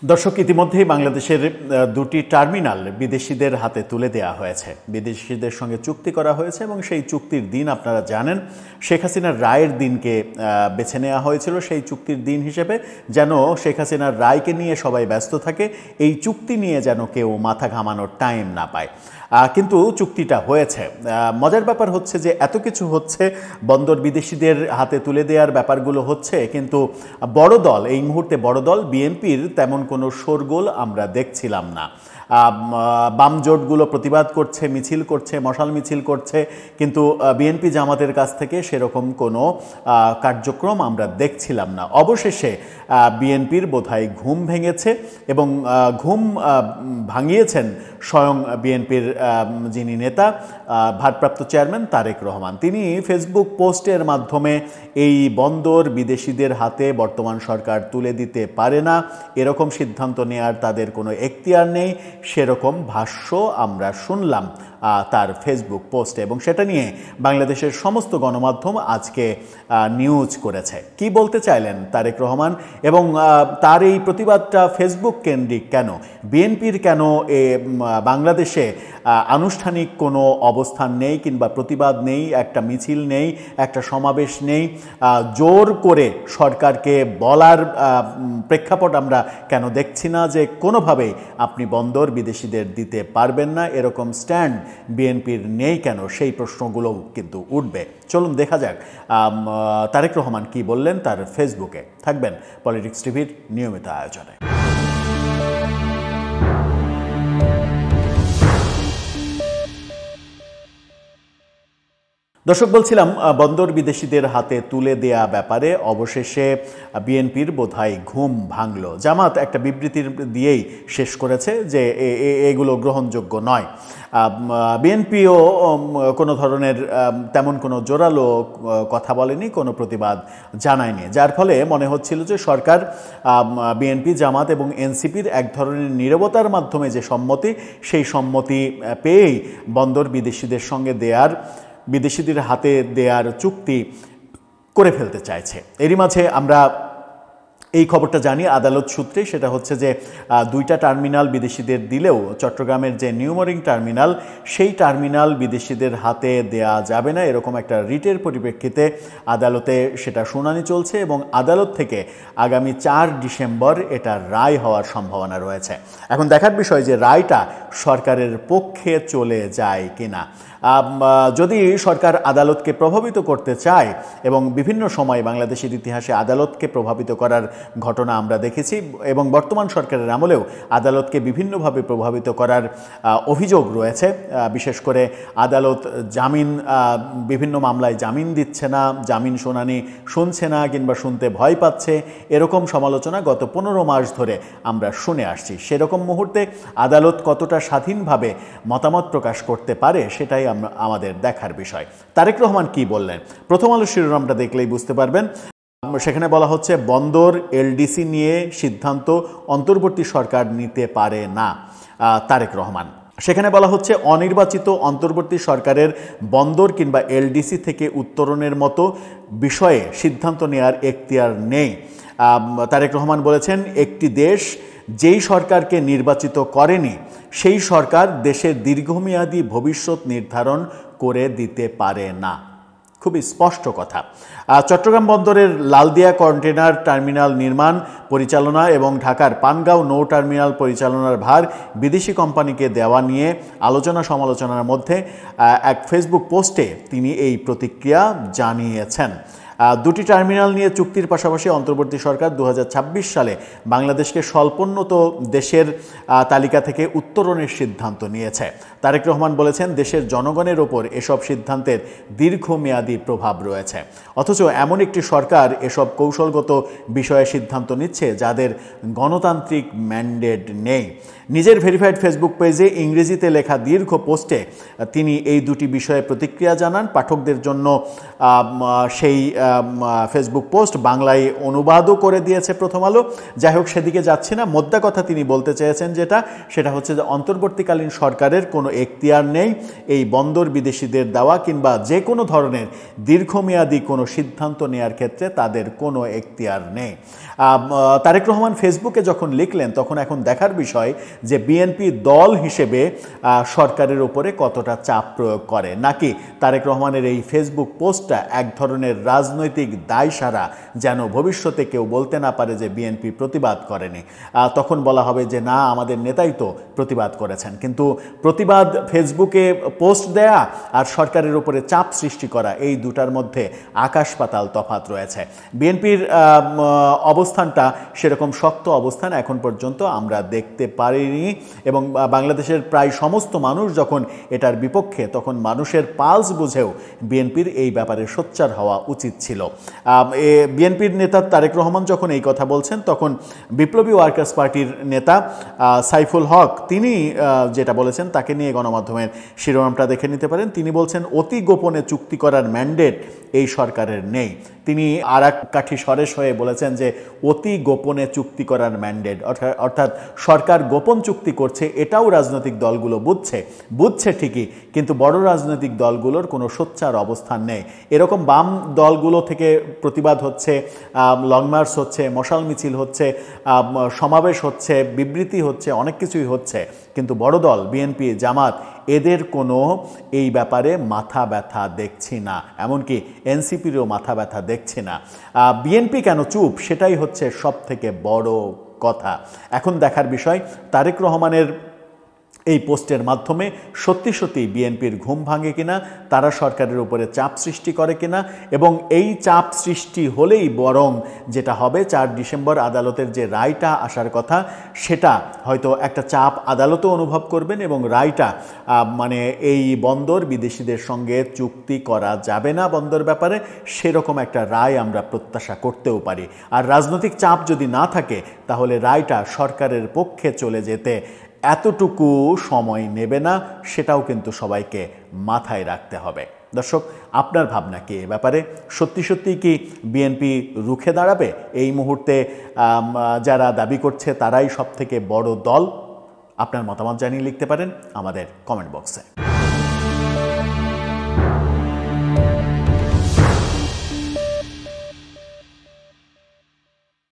দর্শক, ইতিমধ্যেই বাংলাদেশের দুটি টার্মিনাল বিদেশিদের হাতে তুলে দেওয়া হয়েছে। বিদেশিদের সঙ্গে চুক্তি করা হয়েছে এবং সেই চুক্তির দিন আপনারা জানেন, শেখ হাসিনার রায়ের দিনকে বেছে নেওয়া হয়েছিল সেই চুক্তির দিন হিসেবে, যেন শেখ হাসিনার রায়কে নিয়ে সবাই ব্যস্ত থাকে, এই চুক্তি নিয়ে যেন কেউ মাথা ঘামানোর টাইম না পায়। কিন্তু চুক্তিটা হয়েছে। মজার ব্যাপার হচ্ছে যে এত কিছু হচ্ছে, বন্দর বিদেশিদের হাতে তুলে দেওয়ার ব্যাপারগুলো হচ্ছে, কিন্তু বড় দল, এই মুহূর্তে বড় দল বিএনপির তেমন কোনো শোরগোল আমরা দেখছিলাম না। বাম জোটগুলো প্রতিবাদ করছে, মিছিল করছে, মশাল মিছিল করছে, কিন্তু বিএনপি জামাতের কাছ থেকে সেরকম কোনো কার্যক্রম আমরা দেখছিলাম না। অবশেষে বিএনপির বোধহয় ঘুম ভেঙেছে এবং ঘুম ভাঙিয়েছেন স্বয়ং বিএনপির যিনি নেতা, ভারপ্রাপ্ত চেয়ারম্যান তারেক রহমান। তিনি ফেসবুক পোস্টের মাধ্যমে এই বন্দর বিদেশিদের হাতে বর্তমান সরকার তুলে দিতে পারে না, এরকম সিদ্ধান্ত নেওয়ার তাদের কোনো এখতিয়ার নেই, সেরকম ভাষ্য আমরা শুনলাম তার ফেসবুক পোস্টে, এবং সেটা নিয়ে বাংলাদেশের সমস্ত গণমাধ্যম আজকে নিউজ করেছে। কি বলতে চাইলেন তারেক রহমান, এবং তার এই প্রতিবাদটা ফেসবুক কেন্দ্রিক কেন? বিএনপির কেন বাংলাদেশে আনুষ্ঠানিক কোনো অবস্থান নেই কিংবা প্রতিবাদ নেই, একটা মিছিল নেই, একটা সমাবেশ নেই? জোর করে সরকারকে বলার প্রেক্ষাপট আমরা কেন দেখছি না যে কোনোভাবেই আপনি বন্দর বিদেশিদের দিতে পারবেন না? এরকম স্ট্যান্ড বিএনপির নেই কেন? সেই প্রশ্নগুলোও কিন্তু উঠবে। চলুন দেখা যাক তারেক রহমান কি বললেন তার ফেসবুকে। থাকবেন পলিটিক্স টিভির নিয়মিত আয়োজনে। দর্শক, বলছিলাম বন্দর বিদেশিদের হাতে তুলে দেয়া ব্যাপারে অবশেষে বিএনপির বোধহয় ঘুম ভাঙল। জামাত একটা বিবৃতির দিয়েই শেষ করেছে যে এগুলো গ্রহণযোগ্য নয়। বিএনপিও কোনো ধরনের তেমন কোনো জোরালো কথা বলেনি, কোনো প্রতিবাদ জানায়নি, যার ফলে মনে হচ্ছিল যে সরকার, বিএনপি, জামাত এবং এনসিপির এক ধরনের নীরবতার মাধ্যমে যে সম্মতি, সেই সম্মতি পেয়েই বন্দর বিদেশিদের সঙ্গে বিদেশিদের হাতে দেওয়ার চুক্তি করে ফেলতে চাইছে। এরই মাঝে আমরা এই খবরটা জানি আদালত সূত্রে, সেটা হচ্ছে যে দুইটা টার্মিনাল বিদেশিদের দিলেও চট্টগ্রামের যে নিউমরিং টার্মিনাল, সেই টার্মিনাল বিদেশিদের হাতে দেয়া যাবে না, এরকম একটা রিটের পরিপ্রেক্ষিতে আদালতে সেটা শুনানি চলছে এবং আদালত থেকে আগামী 4 ডিসেম্বর এটা রায় হওয়ার সম্ভাবনা রয়েছে। এখন দেখার বিষয় যে রায়টা সরকারের পক্ষে চলে যায় কিনা। যদি সরকার আদালতকে প্রভাবিত করতে চায়, এবং বিভিন্ন সময় বাংলাদেশের ইতিহাসে আদালতকে প্রভাবিত করার ঘটনা আমরা দেখেছি, এবং বর্তমান সরকারের আমলেও আদালতকে বিভিন্নভাবে প্রভাবিত করার অভিযোগ রয়েছে। বিশেষ করে আদালত বিভিন্ন মামলায় জামিন দিচ্ছে না, জামিন শুনানি শুনছে না কিংবা শুনতে ভয় পাচ্ছে, এরকম সমালোচনা গত 15 মাস ধরে আমরা শুনে আসছি। সেরকম মুহূর্তে আদালত কতটা স্বাধীনভাবে মতামত প্রকাশ করতে পারে, সেটাই আমাদের দেখার বিষয়। তারেক রহমান কি বললেন, প্রথম আলো শিরোনামটা দেখলেই বুঝতে পারবেন। সেখানে বলা হচ্ছে বন্দর এলডিসি নিয়ে সিদ্ধান্ত অন্তর্বর্তী সরকার নিতে পারে না। তারেক রহমান সেখানে বলা হচ্ছে অনির্বাচিত অন্তর্বর্তী সরকারের বন্দর কিংবা এলডিসি থেকে উত্তরণের মতো বিষয়ে সিদ্ধান্ত নেওয়ার এখতিয়ার নেই। তারেক রহমান বলেছেন, একটি দেশ যেই সরকারকে নির্বাচিত করেনি, সেই সরকার দেশের দীর্ঘমেয়াদী ভবিষ্যৎ নির্ধারণ করে দিতে পারে না। খুবই স্পষ্ট কথা। চট্টগ্রাম বন্দরের লালদিয়া কন্টেনার টার্মিনাল নির্মাণ, পরিচালনা এবং ঢাকার পানগাঁও নৌ টার্মিনাল পরিচালনার ভার বিদেশি কোম্পানিকে দেওয়া নিয়ে আলোচনা সমালোচনার মধ্যে এক ফেসবুক পোস্টে তিনি এই প্রতিক্রিয়া জানিয়েছেন। দুটি টার্মিনাল নিয়ে চুক্তির পাশাপাশি অন্তর্বর্তী সরকার 2026 সালে বাংলাদেশকে স্বল্পোন্নত দেশের তালিকা থেকে উত্তরণের সিদ্ধান্ত নিয়েছে। তারেক রহমান বলেছেন, দেশের জনগণের ওপর এসব সিদ্ধান্তের দীর্ঘমেয়াদী প্রভাব রয়েছে। অথচ এমন একটি সরকার এসব কৌশলগত বিষয়ে সিদ্ধান্ত নিচ্ছে যাদের গণতান্ত্রিক ম্যান্ডেট নেই। নিজের ভেরিফাইড ফেসবুক পেজে ইংরেজিতে লেখা দীর্ঘ পোস্টে তিনি এই দুটি বিষয়ে প্রতিক্রিয়া জানান। পাঠকদের জন্য সেই ফেসবুক পোস্ট বাংলায় অনুবাদও করে দিয়েছে প্রথম আলো। যাই হোক, সেদিকে যাচ্ছি না। মোদ্দা কথা তিনি বলতে চেয়েছেন সেটা হচ্ছে যে অন্তর্বর্তীকালীন সরকারের কোনো এখতিয়ার নেই এই বন্দর বিদেশিদের দেওয়া কিংবা যে কোনো ধরনের দীর্ঘমেয়াদী কোনো সিদ্ধান্ত নেয়ার ক্ষেত্রে তাদের কোনো এখতিয়ার নেই। তারেক রহমান ফেসবুকে যখন লিখলেন তখন এখন দেখার বিষয় যে বিএনপি দল হিসেবে সরকারের উপরে কতটা চাপ প্রয়োগ করে, নাকি তারেক রহমানের এই ফেসবুক পোস্টটা এক ধরনের রাজনৈতিক দায়সারা, যেন ভবিষ্যতে কেউ বলতে না পারে যে বিএনপি প্রতিবাদ করেনি। তখন বলা হবে যে না, আমাদের নেতাই তো প্রতিবাদ করেছেন। কিন্তু প্রতিবাদ ফেসবুকে পোস্ট দেয়া আর সরকারের উপরে চাপ সৃষ্টি করা, এই দুটার মধ্যে আকাশ পাতাল তফাৎ রয়েছে। বিএনপির অবস্থানটা সেরকম শক্ত অবস্থান এখন পর্যন্ত আমরা দেখতে পারিনি, এবং বাংলাদেশের প্রায় সমস্ত মানুষ যখন এটার বিপক্ষে, তখন মানুষের পালস বুঝেও বিএনপির এই ব্যাপারে সোচ্চার হওয়া উচিত ছিল। বিএনপির নেতা তারেক রহমান যখন এই কথা বলছেন, তখন বিপ্লবী ওয়ার্কার্স পার্টির নেতা সাইফুল হক তিনি যেটা বলেছেন তাকে নিয়ে গণমাধ্যমের শিরোনামটা দেখে নিতে পারেন। তিনি বলছেন, অতি গোপনে চুক্তি করার ম্যান্ডেট এই সরকারের নেই। তিনি আর এক কাঠি সরেস হয়ে বলেছেন যে অতি গোপনে চুক্তি করার ম্যান্ডেট, অর্থাৎ সরকার গোপন চুক্তি করছে এটাও রাজনৈতিক দলগুলো বুঝছে ঠিকই, কিন্তু বড় রাজনৈতিক দলগুলোর কোনো সোচ্চার অবস্থান নেই। এরকম বাম দলগুলো থেকে প্রতিবাদ হচ্ছে, লং মার্চ হচ্ছে, মশাল মিছিল হচ্ছে, সমাবেশ হচ্ছে, বিবৃতি হচ্ছে, অনেক কিছুই হচ্ছে, কিন্তু বড় দল বিএনপি, জামাত, এদের কোনো এই ব্যাপারে মাথা ব্যথা দেখছি না, এমনকি এনসিপিরও মাথা ব্যথা দেখছি না। বিএনপি কেন চুপ, সেটাই হচ্ছে সব থেকে বড় কথা। এখন দেখার বিষয় তারেক রহমানের এই পোস্টের মাধ্যমে সত্যি সত্যি বিএনপির ঘুম ভাঙে কিনা, তারা সরকারের উপরে চাপ সৃষ্টি করে কিনা, এবং এই চাপ সৃষ্টি হলেই বরং যেটা হবে 4 ডিসেম্বর আদালতের যে রায়টা আসার কথা, সেটা হয়তো একটা চাপ আদালতও অনুভব করবেন, এবং রায়টা মানে এই বন্দর বিদেশিদের সঙ্গে চুক্তি করা যাবে না বন্দর ব্যাপারে, সেরকম একটা রায় আমরা প্রত্যাশা করতেও পারি। আর রাজনৈতিক চাপ যদি না থাকে, তাহলে রায়টা সরকারের পক্ষে চলে যেতে এতটুকু সময় নেবে না, সেটাও কিন্তু সবাইকে মাথায় রাখতে হবে। দর্শক, আপনার ভাবনা কি এ ব্যাপারে? সত্যি সত্যি কি বিএনপি রুখে দাঁড়াবে? এই মুহূর্তে যারা দাবি করছে তারাই সবথেকে বড় দল? আপনার মতামত জানিয়ে লিখতে পারেন আমাদের কমেন্ট বক্সে।